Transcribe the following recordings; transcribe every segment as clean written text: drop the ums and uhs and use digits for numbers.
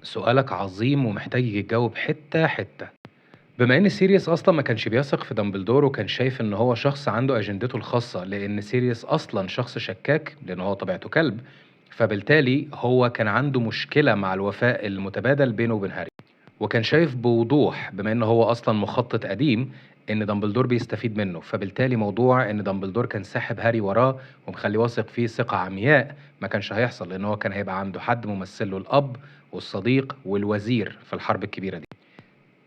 سؤالك عظيم ومحتاج يتجاوب حتة حتة. بما إن سيريوس أصلا ما كانش بيثق في دامبلدور وكان شايف إن هو شخص عنده أجندته الخاصة، لأن سيريوس أصلا شخص شكاك لأن هو طبيعته كلب. فبالتالي هو كان عنده مشكلة مع الوفاء المتبادل بينه وبين هاري، وكان شايف بوضوح بما إن هو أصلا مخطط قديم إن دامبلدور بيستفيد منه. فبالتالي موضوع إن دامبلدور كان ساحب هاري وراه ومخليه واثق فيه ثقة عمياء ما كانش هيحصل، لأن هو كان هيبقى عنده حد ممثل له الأب والصديق والوزير في الحرب الكبيرة دي.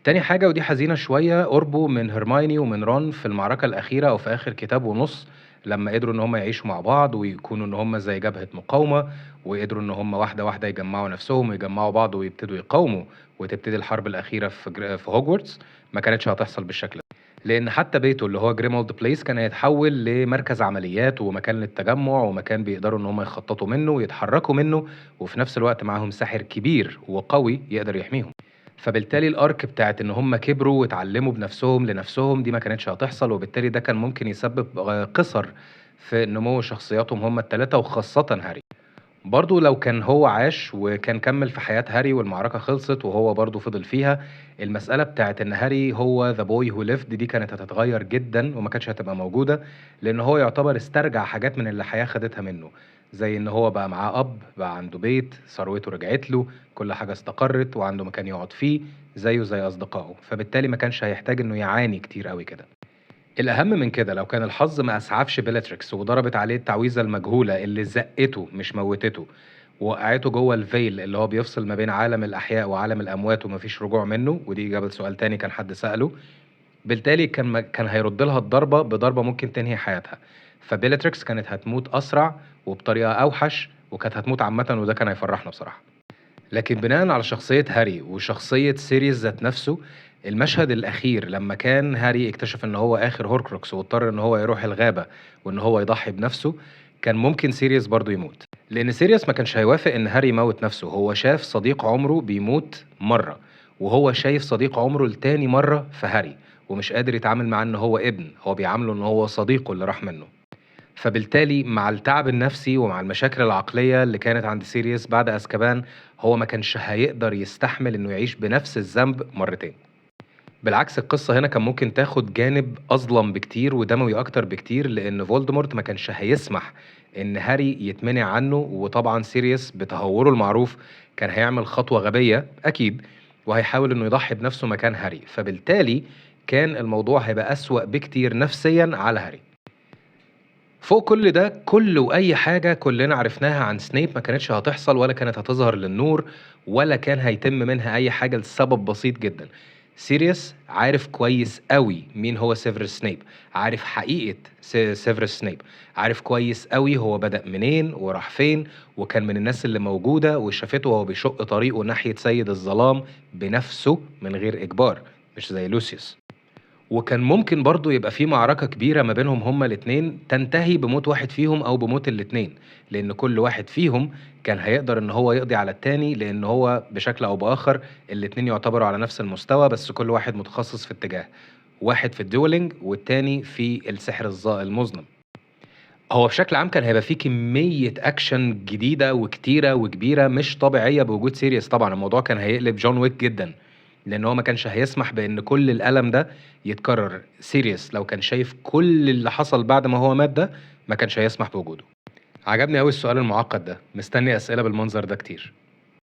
تاني حاجة ودي حزينة شوية، قربه من هرمايني ومن رون في المعركة الأخيرة أو في آخر كتاب ونص، لما قدروا إن هم يعيشوا مع بعض ويكونوا إن هم زي جبهة مقاومة، وقدروا إن هم واحدة واحدة يجمعوا نفسهم ويجمعوا بعض ويبتدوا يقاوموا، وتبتدي الحرب الأخيرة في هوجورتس. ما كانتش هتحصل بالشكل ده، لأن حتى بيته اللي هو جريمولد بليس كان هيتحول لمركز عمليات ومكان للتجمع ومكان بيقدروا إن هم يخططوا منه ويتحركوا منه، وفي نفس الوقت معاهم ساحر كبير وقوي يقدر يحميهم. فبالتالي الارك بتاعت ان هم كبروا واتعلموا بنفسهم لنفسهم دي ما كانتش هتحصل، وبالتالي ده كان ممكن يسبب قصر في نمو شخصياتهم هم الثلاثه وخاصه هاري. برضه لو كان هو عاش وكان كمل في حياة هاري والمعركة خلصت وهو برضه فضل فيها، المسألة بتاعت إن هاري هو ذا بوي هو ليفد دي كانت هتتغير جدا وما كانتش هتبقى موجودة، لأن هو يعتبر استرجع حاجات من اللي الحياة خدتها منه، زي إن هو بقى معاه أب، بقى عنده بيت، ثروته رجعت له، كل حاجة استقرت وعنده مكان يقعد فيه زيه زي أصدقائه. فبالتالي ما كانش هيحتاج إنه يعاني كتير قوي كده. الأهم من كده، لو كان الحظ ما أسعفش بيلاتريكس وضربت عليه التعويذة المجهولة اللي زقته مش موتته ووقعته جوه الفيل اللي هو بيفصل ما بين عالم الأحياء وعالم الأموات ومفيش رجوع منه، ودي إجابة سؤال تاني كان حد سأله. بالتالي كان هيرد لها الضربة بضربة ممكن تنهي حياتها. فبيلاتريكس كانت هتموت أسرع وبطريقة أوحش، وكانت هتموت عامة، وده كان هيفرحنا بصراحة. لكن بناءً على شخصية هاري وشخصية سيريوس ذات نفسه، المشهد الأخير لمّا كان هاري اكتشف إن هو آخر هوركروكس واضطر إن هو يروح الغابة وإن هو يضحي بنفسه، كان ممكن سيريوس برضه يموت، لإن سيريوس ما كانش هيوافق إن هاري يموّت نفسه. هو شاف صديق عمره بيموت مرّة، وهو شايف صديق عمره لتاني مرّة في هاري، ومش قادر يتعامل معاه إن هو ابن، هو بيعامله إن هو صديقه اللي راح منه. فبالتالي مع التعب النفسي ومع المشاكل العقلية اللي كانت عند سيريوس بعد أزكبان، هو ما كانش هيقدر يستحمل إنه يعيش بنفس الذنب مرتين. بالعكس، القصة هنا كان ممكن تاخد جانب أظلم بكتير ودموي أكتر بكتير، لأن فولدمورت ما كانش هيسمح إن هاري يتمنع عنه، وطبعا سيريوس بتهوره المعروف كان هيعمل خطوة غبية أكيد، وهيحاول إنه يضحي بنفسه مكان هاري. فبالتالي كان الموضوع هيبقى أسوأ بكتير نفسيا على هاري. فوق كل ده، كل وأي حاجة كلنا عرفناها عن سنيب ما كانتش هتحصل ولا كانت هتظهر للنور، ولا كان هيتم منها أي حاجة لسبب بسيط جدًا. سيريوس عارف كويس أوي مين هو سيفيروس سنيب، عارف حقيقة سيفيروس سنيب، عارف كويس أوي هو بدأ منين وراح فين، وكان من الناس اللي موجودة وشافته وهو بيشق طريقه ناحية سيد الظلام بنفسه من غير إجبار، مش زي لوسيوس. وكان ممكن برضه يبقى في معركة كبيرة ما بينهم هما الاتنين تنتهي بموت واحد فيهم أو بموت الاتنين، لأن كل واحد فيهم كان هيقدر إن هو يقضي على التاني، لأن هو بشكل أو بآخر الاتنين يعتبروا على نفس المستوى، بس كل واحد متخصص في اتجاه، واحد في الدولينج والتاني في السحر المظلم. هو بشكل عام كان هيبقى في كمية أكشن جديدة وكتيرة وكبيرة مش طبيعية بوجود سيريوس. طبعًا الموضوع كان هيقلب جون ويك جدًا، لأن هو ما كانش هيسمح بإن كل الألم ده يتكرر. سيريوس لو كان شايف كل اللي حصل بعد ما هو مات ده، ما كانش هيسمح بوجوده. عجبني أوي السؤال المعقد ده، مستني أسئلة بالمنظر ده كتير.